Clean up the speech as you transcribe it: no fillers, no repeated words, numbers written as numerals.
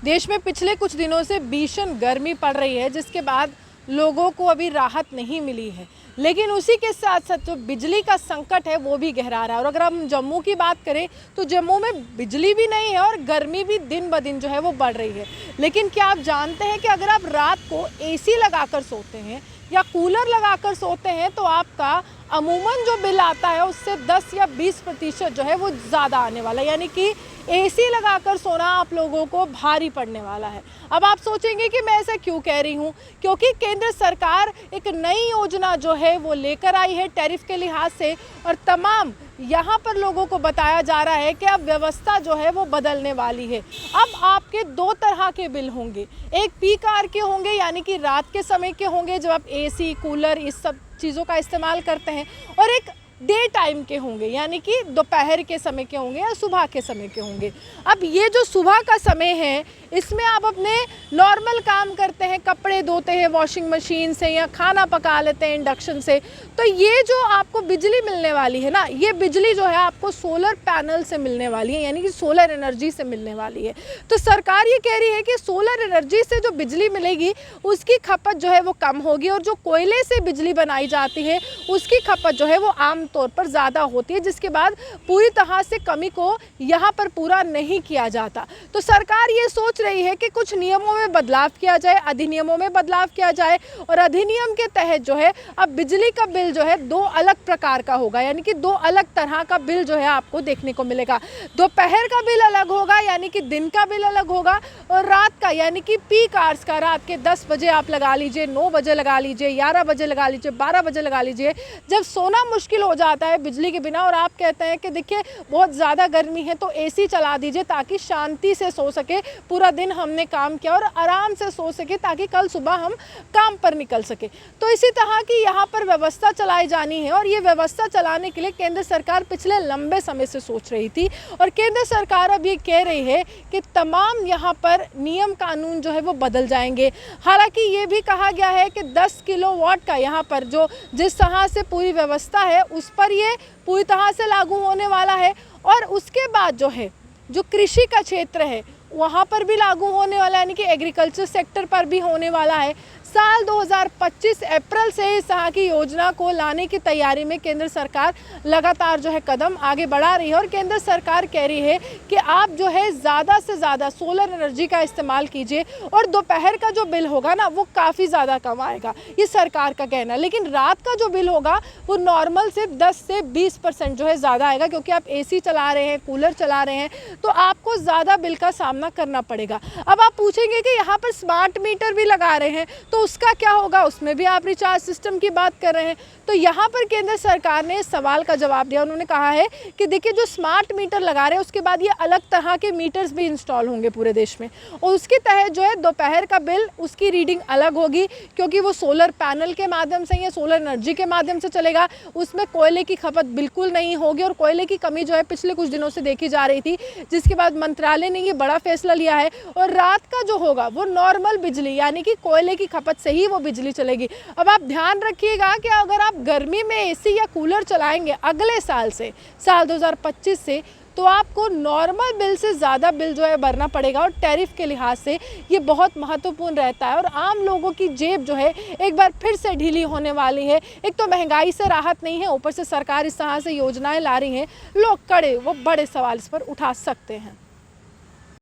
देश में पिछले कुछ दिनों से भीषण गर्मी पड़ रही है, जिसके बाद लोगों को अभी राहत नहीं मिली है। लेकिन उसी के साथ साथ जो बिजली का संकट है वो भी गहरा रहा है। और अगर हम जम्मू की बात करें तो जम्मू में बिजली भी नहीं है और गर्मी भी दिन ब दिन जो है वो बढ़ रही है। लेकिन क्या आप जानते हैं कि अगर आप रात को एसी लगाकर सोते हैं या कूलर लगाकर सोते हैं तो आपका अमूमन जो बिल आता है उससे 10 या 20% जो है वो ज़्यादा आने वाला है। यानी कि एसी लगाकर सोना आप लोगों को भारी पड़ने वाला है। अब आप सोचेंगे कि मैं ऐसा क्यों कह रही हूँ, क्योंकि केंद्र सरकार एक नई योजना जो है वो लेकर आई है टैरिफ के लिहाज से, और तमाम यहाँ पर लोगों को बताया जा रहा है कि अब व्यवस्था जो है वो बदलने वाली है। अब आपके दो तरह के बिल होंगे, एक पीक आवर के होंगे यानी कि रात के समय के होंगे जब आप एसी कूलर इस सब चीज़ों का इस्तेमाल करते हैं, और एक डे टाइम के होंगे यानी कि दोपहर के समय के होंगे या सुबह के समय के होंगे। अब ये जो सुबह का समय है इसमें आप अपने नॉर्मल काम करते हैं, कपड़े धोते हैं वॉशिंग मशीन से या खाना पका लेते हैं इंडक्शन से, तो ये जो आपको बिजली मिलने वाली है ना, ये बिजली जो है आपको सोलर पैनल से मिलने वाली है, यानी कि सोलर एनर्जी से मिलने वाली है। तो सरकार ये कह रही है कि सोलर एनर्जी से जो बिजली मिलेगी उसकी खपत जो है वो कम होगी, और जो कोयले से बिजली बनाई जाती है उसकी खपत जो है वो आम तौर पर ज़्यादा होती है, जिसके बाद पूरी तरह से कमी को यहाँ पर पूरा नहीं किया जाता। तो सरकार ये सोच रही है कि कुछ नियमों में बदलाव किया जाए, अधिनियमों में बदलाव किया जाए, और अधिनियम के तहत जो है अब बिजली का बिल जो है दो अलग प्रकार का होगा, यानी कि दो अलग तरह का बिल जो है आपको देखने को मिलेगा। दोपहर का बिल अलग होगा यानी कि दिन का बिल अलग होगा, और रात का यानी कि पीक आवर्स का, रात के 10 बजे आप लगा लीजिए, 9 बजे लगा लीजिए, 11 बजे लगा लीजिए, 12 बजे लगा लीजिए, जब सोना मुश्किल हो जाता है बिजली के बिना और आप कहते हैं कि देखिए बहुत ज़्यादा गर्मी है तो एसी चला दीजिए ताकि शांति से सो सके, पूरा दिन हमने काम किया और आराम से सो सके ताकि कल सुबह हम काम पर निकल सके। तो इसी तरह की यहाँ पर व्यवस्था चलाई जानी है, और ये व्यवस्था चलाने के लिए केंद्र सरकार पिछले लंबे समय से सोच रही थी, और केंद्र सरकार अब ये कह रही है कि तमाम यहाँ पर नियम कानून जो है वो बदल जाएंगे। हालांकि ये भी कहा गया है कि 10 किलोवाट का यहाँ पर जो जिस तरह से पूरी व्यवस्था है उस पर ये पूरी तरह से लागू होने वाला है, और उसके बाद जो है जो कृषि का क्षेत्र है वहाँ पर भी लागू होने वाला है, यानी कि एग्रीकल्चर सेक्टर पर भी होने वाला है। साल 2025 अप्रैल से इस तरह की योजना को लाने की तैयारी में केंद्र सरकार लगातार जो है कदम आगे बढ़ा रही है, और केंद्र सरकार कह रही है कि आप जो है ज़्यादा से ज़्यादा सोलर एनर्जी का इस्तेमाल कीजिए, और दोपहर का जो बिल होगा ना वो काफ़ी ज़्यादा कम आएगा, ये सरकार का कहना है। लेकिन रात का जो बिल होगा वो नॉर्मल से 10 से 20% जो है ज़्यादा आएगा, क्योंकि आप एसी चला रहे हैं, कूलर चला रहे हैं, तो आपको ज़्यादा बिल का सामना करना पड़ेगा। अब आप पूछेंगे कि यहाँ पर स्मार्ट मीटर भी लगा रहे हैं तो उसका क्या होगा, उसमें भी आप रिचार्ज सिस्टम की बात कर रहे हैं। तो यहाँ पर केंद्र सरकार ने इस सवाल का जवाब दिया। उन्होंने कहा है कि देखिए जो स्मार्ट मीटर लगा रहे हैं उसके बाद ये अलग तरह के मीटर्स भी इंस्टॉल होंगे पूरे देश में, और उसके तहत जो है दोपहर का बिल उसकी रीडिंग अलग होगी, क्योंकि वो सोलर पैनल के माध्यम से या सोलर एनर्जी के माध्यम से चलेगा। उसमें कोयले की खपत बिल्कुल नहीं होगी, और कोयले की कमी जो है पिछले कुछ दिनों से देखी जा रही थी, जिसके बाद मंत्रालय ने ये बड़ा फैसला लिया है। और रात का जो होगा वो नॉर्मल बिजली यानी कि कोयले की खपत से ही वो बिजली चलेगी। अब आप ध्यान रखिएगा कि अगर आप गर्मी में एसी या कूलर चलाएंगे अगले साल से, साल 2025 से, तो आपको नॉर्मल बिल से ज़्यादा बिल जो है भरना पड़ेगा, और टैरिफ के लिहाज से ये बहुत महत्वपूर्ण रहता है। और आम लोगों की जेब जो है एक बार फिर से ढीली होने वाली है। एक तो महंगाई से राहत नहीं है, ऊपर से सरकार इस तरह से योजनाएं ला रही हैं, लोग कड़े वो बड़े सवाल इस पर उठा सकते हैं।